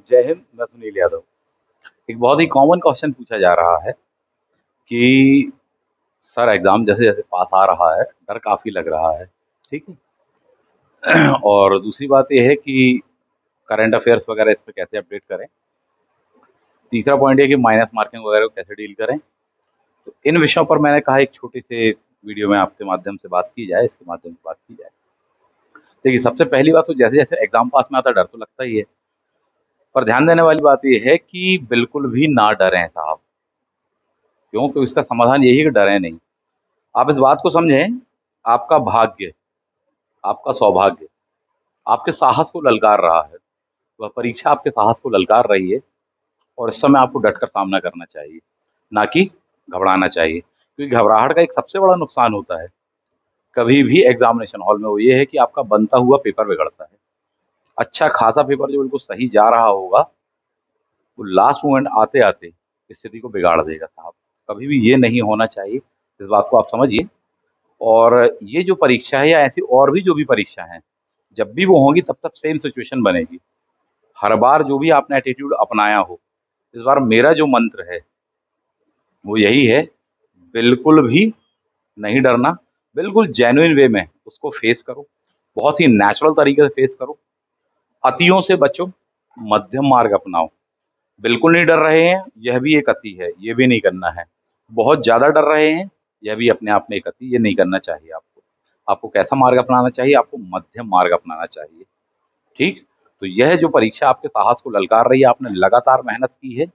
जय हिंद। मैं सुनील यादव। एक बहुत ही कॉमन क्वेश्चन पूछा जा रहा है कि सर एग्जाम जैसे जैसे पास आ रहा है डर काफी लग रहा है। ठीक है। और दूसरी बात यह है कि करंट अफेयर्स वगैरह इस पे कैसे अपडेट करें। तीसरा पॉइंट ये कि माइनस मार्किंग वगैरह को कैसे डील करें। तो इन विषयों पर मैंने कहा एक छोटी से वीडियो में आपके माध्यम से बात की जाए, इसके माध्यम से बात की जाए। देखिए, सबसे पहली बात तो जैसे जैसे एग्जाम पास में आता है डर तो लगता ही है, पर ध्यान देने वाली बात यह है कि बिल्कुल भी ना डरें साहब। क्यों? तो इसका समाधान यही है कि डरें नहीं। आप इस बात को समझें, आपका भाग्य, आपका सौभाग्य आपके साहस को ललकार रहा है। वह परीक्षा आपके साहस को ललकार रही है और इस समय आपको डटकर सामना करना चाहिए, ना कि घबराना चाहिए। क्योंकि घबराहट का एक सबसे बड़ा नुकसान होता है कभी भी एग्जामिनेशन हॉल में, वो ये है कि आपका बनता हुआ पेपर बिगड़ता है। अच्छा खासा पेपर जो बिल्कुल सही जा रहा होगा, वो लास्ट मोमेंट आते आते स्थिति को बिगाड़ देगा साहब। कभी भी ये नहीं होना चाहिए, इस बात को आप समझिए। और ये जो परीक्षा है या ऐसी और भी जो भी परीक्षा हैं, जब भी वो होंगी तब तक सेम सिचुएशन बनेगी। हर बार जो भी आपने एटीट्यूड अपनाया हो, इस बार मेरा जो मंत्र है वो यही है, बिल्कुल भी नहीं डरना। बिल्कुल जेन्युइन वे में उसको फेस करो, बहुत ही नेचुरल तरीके से फेस करो। अतियों से बचो, मध्यम मार्ग अपनाओ। बिल्कुल नहीं डर रहे हैं, यह भी एक अति है, ये भी नहीं करना है। बहुत ज़्यादा डर रहे हैं, यह भी अपने आप में एक अति, ये नहीं करना चाहिए आपको। आपको कैसा मार्ग अपनाना चाहिए? आपको मध्यम मार्ग अपनाना चाहिए। ठीक? तो यह जो परीक्षा आपके साहस को ललकार रही है, आपने लगातार मेहनत की है,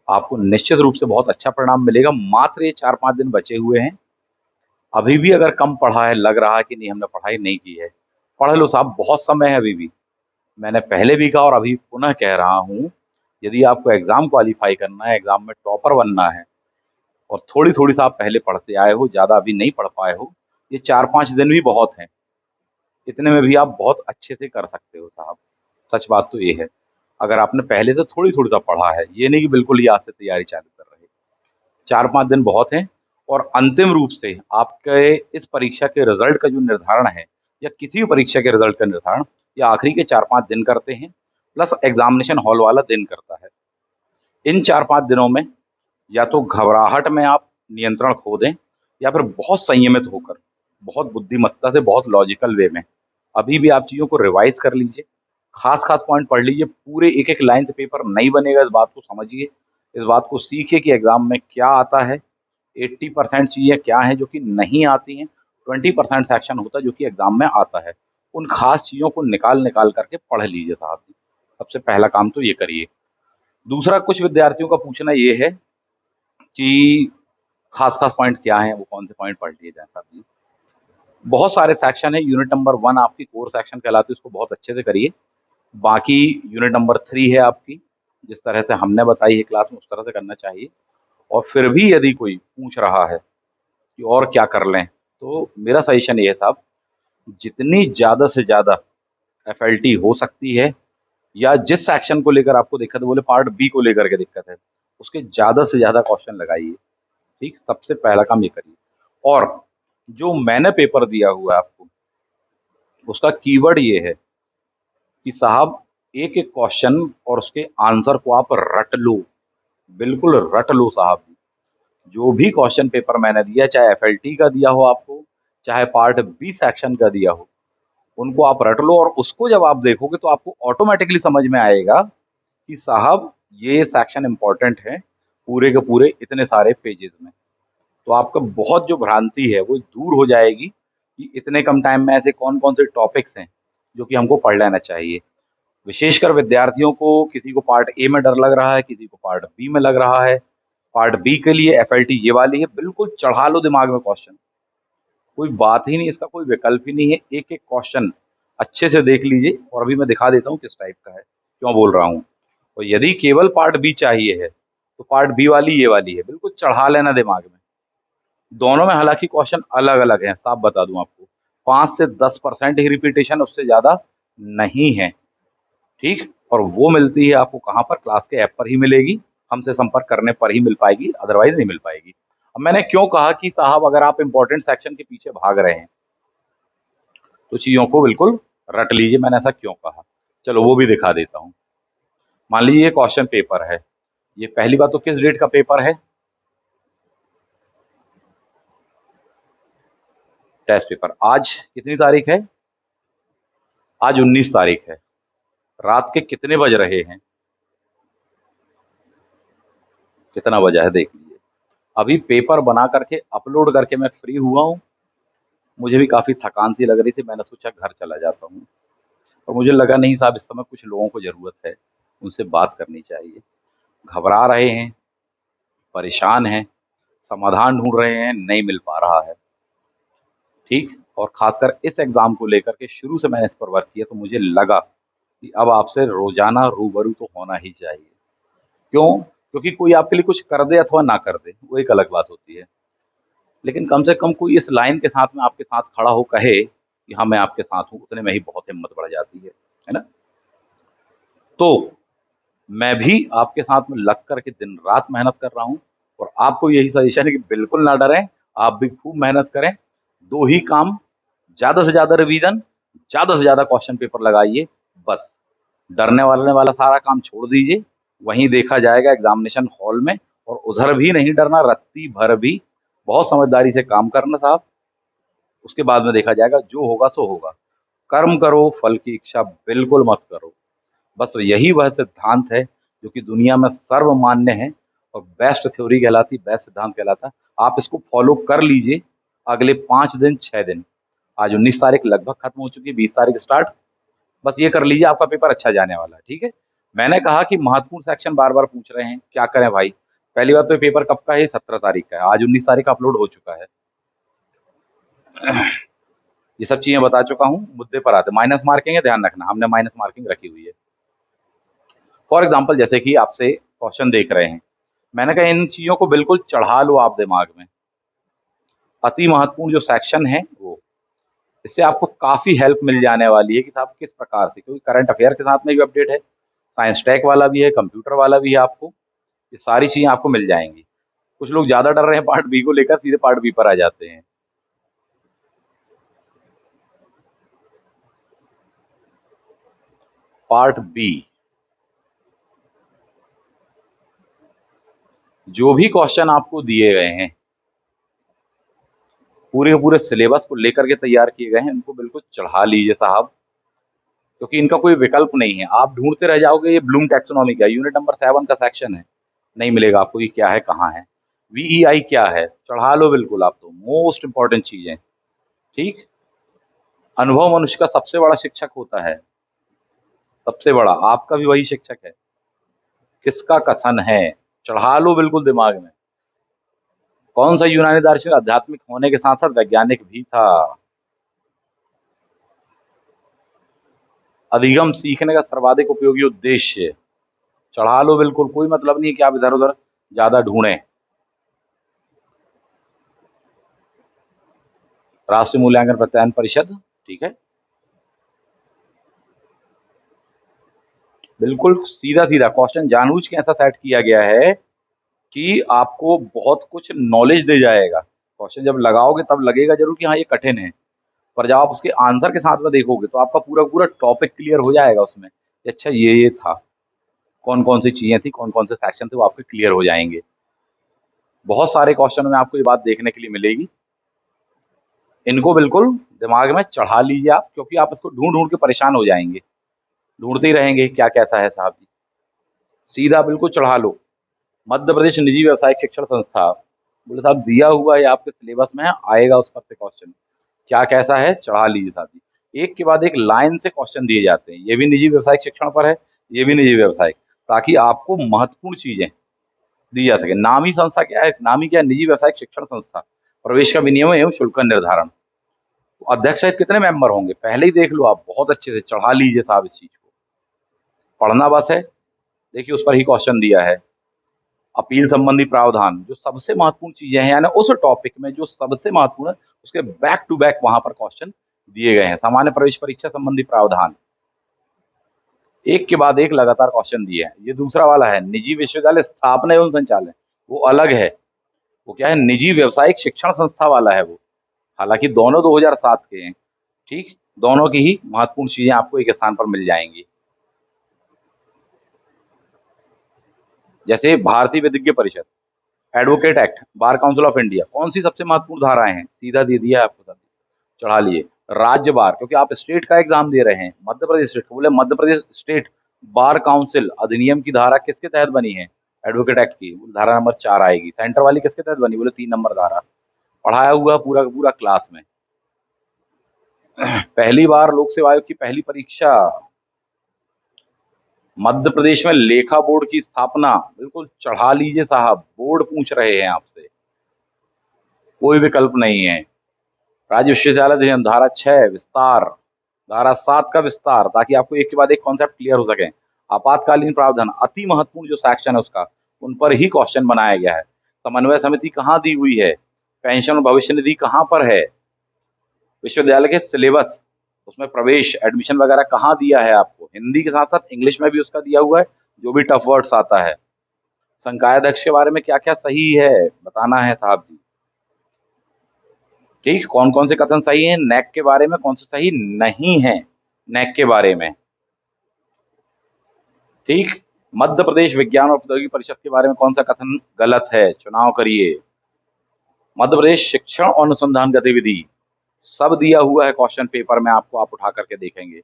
आपको निश्चित रूप से बहुत अच्छा परिणाम मिलेगा। मात्र ये 4-5 दिन बचे हुए हैं। अभी भी अगर कम पढ़ा है, लग रहा है कि नहीं हमने पढ़ाई नहीं की है, पढ़ लो साहब, बहुत समय है अभी भी। मैंने पहले भी कहा और अभी पुनः कह रहा हूँ, यदि आपको एग्ज़ाम क्वालीफाई करना है, एग्ज़ाम में टॉपर बनना है और थोड़ी-थोड़ी सा आप पहले पढ़ते आए हो, ज़्यादा अभी नहीं पढ़ पाए हो, ये 4-5 दिन भी बहुत हैं। इतने में भी आप बहुत अच्छे से कर सकते हो साहब। सच बात तो ये है। अगर आपने पहले से थोड़ी-थोड़ी सा पढ़ा है, ये नहीं कि बिल्कुल ही आज से तैयारी चालू कर रहे हैं। 4-5 दिन बहुत हैं। और अंतिम रूप से आपके इस परीक्षा के रिज़ल्ट का जो निर्धारण है, या किसी भी परीक्षा के रिज़ल्ट का निर्धारण, ये आखिरी के 4-5 दिन करते हैं, प्लस एग्ज़ामिनेशन हॉल वाला दिन करता है। इन 4-5 दिनों में या तो घबराहट में आप नियंत्रण खो दें, या फिर बहुत संयमित होकर, बहुत बुद्धिमत्ता से, बहुत लॉजिकल वे में अभी भी आप चीज़ों को रिवाइज़ कर लीजिए। खास-खास पॉइंट पढ़ लीजिए। पूरे एक-एक लाइन से पेपर नहीं बनेगा, इस बात को समझिए। इस बात को सीखिए कि एग्ज़ाम में क्या आता है। 80% चीज़ें क्या हैं जो कि नहीं आती हैं। 20% सेक्शन होता है जो कि एग्ज़ाम में आता है। उन खास चीज़ों को निकाल-निकाल करके पढ़ लीजिए साहब जी। सबसे पहला काम तो ये करिए। दूसरा, कुछ विद्यार्थियों का पूछना ये है कि खास-खास पॉइंट क्या हैं, वो कौन से पॉइंट पढ़ लिए जाएँ साहब जी? बहुत सारे सेक्शन हैं। यूनिट नंबर 1 आपकी कोर सेक्शन कहलाती है, उसको बहुत अच्छे से करिए। बाकी यूनिट नंबर 3 है आपकी, जिस तरह से हमने बताई है क्लास में, उस तरह से करना चाहिए। और फिर भी यदि कोई पूछ रहा है कि और क्या कर लें, तो मेरा सजेशन ये है साहब, जितनी ज़्यादा से ज़्यादा एफएलटी हो सकती है, या जिस सेक्शन को लेकर आपको दिक्कत है, बोले पार्ट बी को लेकर के दिक्कत है, उसके ज़्यादा से ज़्यादा क्वेश्चन लगाइए। ठीक? सबसे पहला काम ये करिए। और जो मैंने पेपर दिया हुआ है आपको, उसका कीवर्ड ये है कि साहब, एक-एक क्वेश्चन और उसके आंसर को आप रट लो, बिल्कुल रट लो साहब। जो भी क्वेश्चन पेपर मैंने दिया, चाहे एफएलटी का दिया हो आपको, चाहे पार्ट बी सेक्शन का दिया हो, उनको आप रट लो। और उसको जब आप देखोगे तो आपको ऑटोमेटिकली समझ में आएगा कि साहब ये सेक्शन इम्पोर्टेंट है, पूरे के पूरे इतने सारे पेजेज़ में। तो आपका बहुत जो भ्रांति है वो दूर हो जाएगी कि इतने कम टाइम में ऐसे कौन-कौन से टॉपिक्स हैं, जो कि हमको पढ़ लेना चाहिए। विशेषकर विद्यार्थियों को, किसी को पार्ट ए में डर लग रहा है, किसी को पार्ट बी में लग रहा है। पार्ट बी के लिए एफएलटी ये वाली है, बिल्कुल चढ़ा लो दिमाग में क्वेश्चन। कोई बात ही नहीं, इसका कोई विकल्प ही नहीं है। एक-एक क्वेश्चन अच्छे से देख लीजिए, और अभी मैं दिखा देता हूँ किस टाइप का है, क्यों बोल रहा हूँ। और यदि केवल पार्ट बी चाहिए है, तो पार्ट बी वाली ये वाली है, बिल्कुल चढ़ा लेना दिमाग में। दोनों में हालाँकि क्वेश्चन अलग-अलग हैं, साफ बता दूँ आपको। 5 से 10% ही रिपीटिशन, उससे ज़्यादा नहीं है। ठीक? और वो मिलती है आपको कहाँ पर? क्लास के ऐप पर ही मिलेगी। हमसे संपर्क करने पर ही मिल पाएगी, अदरवाइज़ नहीं मिल पाएगी। अब मैंने क्यों कहा कि साहब अगर आप इम्पोर्टेंट सेक्शन के पीछे भाग रहे हैं, तो चीज़ों को बिल्कुल रट लीजिए, मैंने ऐसा क्यों कहा? चलो वो भी दिखा देता हूँ। मान लीजिए ये क्वेश्चन पेपर है। ये पहली बात तो किस डेट का पेपर है? Test paper. आज कितनी तारीख है? आज 19 तारीख है। रात के कितने बज रहे हैं? कितना बजा है देख लीजिए। अभी पेपर बना करके अपलोड करके मैं फ्री हुआ हूँ। मुझे भी काफ़ी थकान सी लग रही थी, मैंने सोचा घर चला जाता हूँ। और मुझे लगा नहीं साहब, इस समय कुछ लोगों को ज़रूरत है, उनसे बात करनी चाहिए। घबरा रहे हैं, परेशान हैं, समाधान ढूँढ रहे हैं, नहीं मिल पा रहा है। ठीक? और ख़ासकर इस एग्ज़ाम को लेकर के शुरू से मैंने इस पर वर्क किया, तो मुझे लगा कि अब आपसे रोज़ाना रूबरू तो होना ही चाहिए। क्यों? क्योंकि कोई आपके लिए कुछ कर दे अथवा ना कर दे, वो एक अलग बात होती है। लेकिन कम से कम कोई इस लाइन के साथ में आपके साथ खड़ा हो कहे कि हाँ, मैं आपके साथ हूँ, उतने में ही बहुत हिम्मत बढ़ जाती है ना? तो मैं भी आपके साथ में लग कर के दिन-रात मेहनत कर रहा हूँ और आपको यही सजेशन है कि बिल्कुल ना डरें, आप भी खूब मेहनत करें। 2 ही काम, ज़्यादा से ज़्यादा रिवीज़न, ज़्यादा से ज़्यादा क्वेश्चन पेपर लगाइए, बस। डरने वाला सारा काम छोड़ दीजिए, वहीं देखा जाएगा एग्ज़ामिनेशन हॉल में। और उधर भी नहीं डरना, रत्ती भर भी बहुत समझदारी से काम करना साहब। उसके बाद में देखा जाएगा, जो होगा सो होगा। कर्म करो, फल की इच्छा बिल्कुल मत करो। बस यही वह सिद्धांत है जो कि दुनिया में सर्वमान्य है और बेस्ट थ्योरी कहलाती, बेस्ट सिद्धांत कहलाता है। आप इसको फॉलो कर लीजिए अगले 5 दिन, 6 दिन। आज 19 तारीख लगभग खत्म हो चुकी है, 20 तारीख स्टार्ट। बस ये कर लीजिए, आपका पेपर अच्छा जाने वाला है, ठीक है? मैंने कहा कि महत्वपूर्ण सेक्शन बार-बार पूछ रहे हैं, क्या करें भाई? पहली बात तो ये पेपर कब का है? 17 तारीख का है, आज 19 तारीख का अपलोड हो चुका है। ये सब चीज़ें बता चुका हूँ, मुद्दे पर आते हैं। माइनस मार्किंग है, ध्यान रखना, हमने माइनस मार्किंग रखी हुई है। फॉर एग्ज़ाम्पल जैसे कि आपसे क्वेश्चन देख रहे हैं, मैंने कहा इन चीज़ों को बिल्कुल चढ़ा लो आप दिमाग में। अति महत्वपूर्ण जो सेक्शन है वो, इससे आपको काफ़ी हेल्प मिल जाने वाली है कि साहब किस प्रकार से, क्योंकि करंट अफेयर के साथ में भी अपडेट है, साइंस टेक वाला भी है, कंप्यूटर वाला भी है आपको, ये सारी चीज़ें आपको मिल जाएँगी। कुछ लोग ज़्यादा डर रहे हैं पार्ट बी को लेकर, सीधे पार्ट बी पर आ जाते हैं। पार्ट बी, जो भी क्वेश्चन आपको दिए गए हैं, पूरे के पूरे सिलेबस को लेकर के तैयार किए गए हैं, इनको बिल्कुल चढ़ा लीजिए साहब, क्योंकि इनका कोई विकल्प नहीं है। आप ढूँढते रह जाओगे, ये ब्लूम टैक्सोनॉमी का यूनिट नंबर 7 का सेक्शन है, नहीं मिलेगा आपको ये क्या है, कहाँ है। वीईआई क्या है, चढ़ा लो बिल्कुल आप तो, मोस्ट इम्पोर्टेंट चीज़ें, ठीक? अनुभव मनुष्य का सबसे बड़ा शिक्षक होता है, सबसे बड़ा, आपका भी वही शिक्षक है। किसका कथन है, चढ़ा लो बिल्कुल दिमाग में। कौन सा यूनानी दार्शनिक आध्यात्मिक होने के साथ-साथ वैज्ञानिक भी था। अधिगम सीखने का सर्वाधिक उपयोगी उद्देश्य, चढ़ा लो बिल्कुल, कोई मतलब नहीं है कि आप इधर-उधर ज़्यादा ढूँढें। राष्ट्रीय मूल्यांकन प्रत्यायन परिषद, ठीक है? बिल्कुल सीधा-सीधा क्वेश्चन जानबूझ के ऐसा सेट किया गया है कि आपको बहुत कुछ नॉलेज दे जाएगा। क्वेश्चन जब लगाओगे तब लगेगा ज़रूर कि हाँ, ये कठिन है, पर जब आप उसके आंसर के साथ में देखोगे तो आपका पूरा-पूरा टॉपिक क्लियर हो जाएगा उसमें, कि अच्छा ये था। कौन-कौन सी चीज़ें थी, कौन-कौन से सेक्शन थे, वो आपके क्लियर हो जाएँगे। बहुत सारे क्वेश्चनों में आपको ये बात देखने के लिए मिलेगी। इनको बिल्कुल दिमाग में चढ़ा लीजिए आप, क्योंकि आप इसको ढूँढ-ढूँढ के परेशान हो जाएँगे। ढूँढते ही रहेंगे क्या कैसा है साहब जी। सीधा बिल्कुल चढ़ा लो। मध्य प्रदेश निजी व्यावसायिक शिक्षण संस्था, बोले साहब दिया हुआ है आपके सिलेबस में है, आएगा उस पर से क्वेश्चन। क्या कैसा है, चढ़ा लीजिए साहब जी। एक के बाद एक लाइन से क्वेश्चन दिए जाते हैं। ये भी निजी व्यावसायिक शिक्षण पर है, ये भी निजी व्यावसायिक, ताकि आपको महत्वपूर्ण चीज़ें दी जा सके। नामी संस्था क्या है? नामी क्या है? निजी व्यावसायिक शिक्षण संस्था। प्रवेश का विनियमन एवं शुल्क का निर्धारण। तो अध्यक्ष सहित कितने मेंबर होंगे? पहले ही देख लो आप, बहुत अच्छे से चढ़ा लीजिए साहब इस चीज़ को। पढ़ना बस है, देखिए उस पर ही क्वेश्चन दिया है। अपील संबंधी प्रावधान, जो सबसे महत्वपूर्ण चीज़ें हैं, यानी उस टॉपिक में जो सबसे महत्वपूर्ण है, उसके बैक टू बैक वहाँ पर क्वेश्चन दिए गए हैं। सामान्य प्रवेश परीक्षा संबंधी प्रावधान, एक के बाद एक लगातार क्वेश्चन दिए हैं। ये दूसरा वाला है, निजी विश्वविद्यालय स्थापना एवं संचालन, वो अलग है। वो क्या है? निजी व्यावसायिक शिक्षण संस्था वाला है वो। हालाँकि दोनों 2007 के हैं, ठीक? दोनों की ही महत्वपूर्ण चीज़ें आपको एक स्थान पर मिल जाएँगी। जैसे भारतीय विधिज्ञ परिषद, advocate act, bar council of India, कौन सी सबसे महत्वपूर्ण धाराएं हैं? सीधा दे दिया आपको, सब चढ़ा लिए। राज्य बार, क्योंकि आप स्टेट का एग्जाम दे रहे हैं, मध्य प्रदेश स्टेट को बोले Madhya Pradesh state bar council अधिनियम की धारा किसके तहत बनी है? एडवोकेट एक्ट की, धारा नंबर 4 आएगी। सेंटर वाली किसके तहत बनी? बोले 3 नंबर धारा। पढ़ाया हुआ पूरा का पूरा क्लास में। पहली बार लोक सेवा आयोग की पहली परीक्षा, मध्य प्रदेश में लेखा बोर्ड की स्थापना, बिल्कुल चढ़ा लीजिए साहब, बोर्ड पूछ रहे हैं आपसे, कोई विकल्प नहीं है। राज्य विश्वविद्यालय अधिनियम धारा 6 विस्तार, धारा 7 का विस्तार, ताकि आपको एक के बाद एक कॉन्सेप्ट क्लियर हो सके। आपातकालीन प्रावधान, अति महत्वपूर्ण जो सेक्शन है उसका, उन पर ही क्वेश्चन बनाया गया है। समन्वय समिति कहाँ दी हुई है? पेंशन और भविष्य निधि कहाँ पर है? विश्वविद्यालय के सिलेबस, उसमें प्रवेश एडमिशन वगैरह कहाँ दिया है आपको? हिंदी के साथ साथ इंग्लिश में भी उसका दिया हुआ है, जो भी टफ वर्ड्स आता है। संकाय अध्यक्ष के बारे में क्या क्या सही है बताना है साहब जी। ठीक, कौन कौन से कथन सही हैं नैक के बारे में, कौन से सही नहीं है नैक के बारे में। ठीक, मध्य प्रदेश विज्ञान और प्रौद्योगिकी परिषद के बारे में कौन सा कथन गलत है? चुनाव करिए। मध्य प्रदेश शिक्षण और अनुसंधान गतिविधि, सब दिया हुआ है क्वेश्चन पेपर में आपको, आप उठा करके देखेंगे।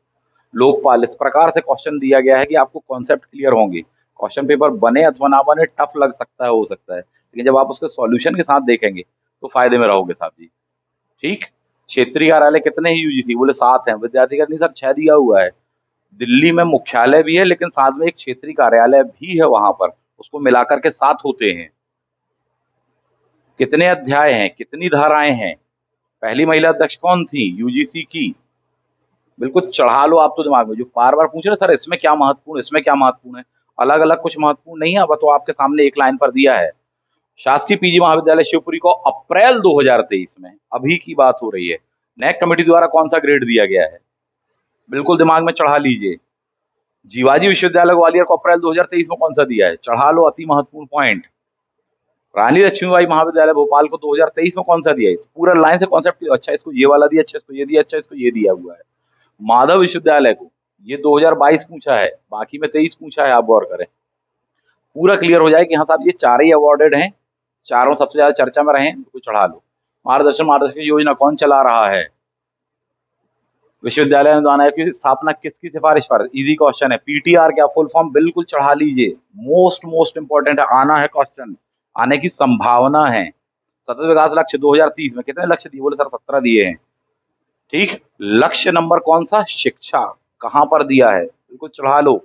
लोकपाल, इस प्रकार से क्वेश्चन दिया गया है कि आपको कॉन्सेप्ट क्लियर होंगे। क्वेश्चन पेपर बने अथवा ना बने, टफ लग सकता है, हो सकता है, लेकिन जब आप उसके सॉल्यूशन के साथ देखेंगे तो फायदे में रहोगे साहब जी। ठीक, क्षेत्रीय कार्यालय कितने ही यूजीसी? बोले 7 हैं। विद्यार्थी का नहीं सर, 6 दिया हुआ है। दिल्ली में मुख्यालय भी है, लेकिन साथ में एक क्षेत्रीय कार्यालय भी है वहां पर, उसको मिलाकर के 7 होते हैं। कितने अध्याय हैं, कितनी धाराएं हैं? पहली महिला अध्यक्ष कौन थी यूजीसी की? बिल्कुल चढ़ा लो आप तो दिमाग में, जो बार बार पूछ रहे सर इसमें क्या महत्वपूर्ण, इसमें क्या महत्वपूर्ण है, अलग अलग कुछ महत्वपूर्ण नहीं है। अब तो आपके सामने एक लाइन पर दिया है। शासकीय पीजी महाविद्यालय शिवपुरी को अप्रैल 2023 में, अभी की बात हो रही है, नैक कमेटी द्वारा कौन सा ग्रेड दिया गया है? बिल्कुल दिमाग में चढ़ा लीजिए। जीवाजी विश्वविद्यालय ग्वालियर को अप्रैल 2023 में कौन सा दिया है? चढ़ा लो, अति महत्वपूर्ण पॉइंट। रानी लक्ष्मीबाई महाविद्यालय भोपाल को 2023 में कौन सा दिया है? पूरा लाइन से कॉन्सेप्ट, अच्छा इसको ये वाला दिया, अच्छा इसको ये दिया, अच्छा इसको ये दिया हुआ है। माधव विश्वविद्यालय को ये 2022 पूछा है, बाकी में 23 पूछा है, आप गौर करें। पूरा क्लियर हो जाए कि हाँ साहब ये 4 ही अवॉर्डेड हैं, चारों सबसे ज्यादा चर्चा में रहे, तो चढ़ा लो। मार्गदर्शन योजना कौन चला रहा है? विश्वविद्यालय अनुदान आयोग की स्थापना किसकी सिफारिश पर? इजी क्वेश्चन है। पीटीआर क्या फुल फॉर्म? बिल्कुल चढ़ा लीजिए, मोस्ट इंपॉर्टेंट है, आना है क्वेश्चन, आने की संभावना है। सतत विकास लक्ष्य 2030 में कितने लक्ष्य दिए? बोले सर 17 दिए हैं। ठीक, लक्ष्य नंबर कौन सा? शिक्षा, कहां पर दिया है? बिल्कुल चढ़ा लो।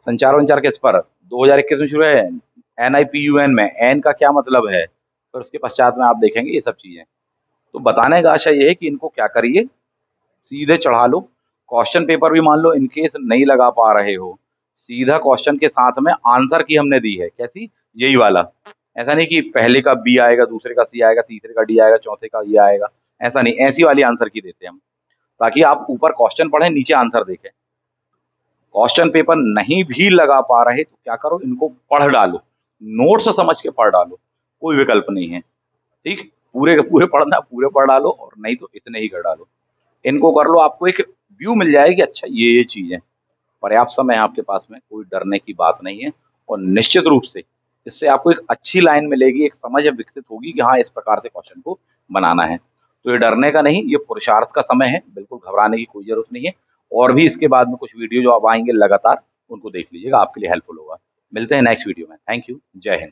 संचार वंचार किस पर? 2021 में शुरू है, NIPUN में, एन का क्या मतलब है, फिर उसके पश्चात में आप देखेंगे ये सब चीजें। तो बताने का आशा ये है कि इनको क्या करिए, सीधे चढ़ा लो। क्वेश्चन पेपर भी मान लो इनकेस नहीं लगा पा रहे हो, सीधा क्वेश्चन के साथ में आंसर की हमने दी है, कैसी? यही वाला। ऐसा नहीं कि पहले का बी आएगा, दूसरे का सी आएगा, तीसरे का डी आएगा, चौथे का ये आएगा, ऐसा नहीं, ऐसी वाली आंसर की देते हैं हम, ताकि आप ऊपर क्वेश्चन पढ़ें, नीचे आंसर देखें। क्वेश्चन पेपर नहीं भी लगा पा रहे तो क्या करो, इनको पढ़ डालो, नोट्स समझ के पढ़ डालो, कोई विकल्प नहीं है। ठीक, पूरे के पूरे पढ़ना, पूरे पढ़ डालो, और नहीं तो इतने ही कर डालो। इनको कर लो, आपको एक व्यू मिल जाएगी, अच्छा ये चीज है। पर्याप्त समय है आपके पास में, कोई डरने की बात नहीं है, और निश्चित रूप से इससे आपको एक अच्छी लाइन मिलेगी, एक समझ विकसित होगी कि हाँ इस प्रकार से क्वेश्चन को बनाना है। तो ये डरने का नहीं, ये पुरुषार्थ का समय है, बिल्कुल घबराने की कोई जरूरत नहीं है। और भी इसके बाद में कुछ वीडियो जो अब आएंगे लगातार, उनको देख लीजिएगा, आपके लिए हेल्पफुल होगा। मिलते हैं नेक्स्ट वीडियो में। थैंक यू, जय हिंद।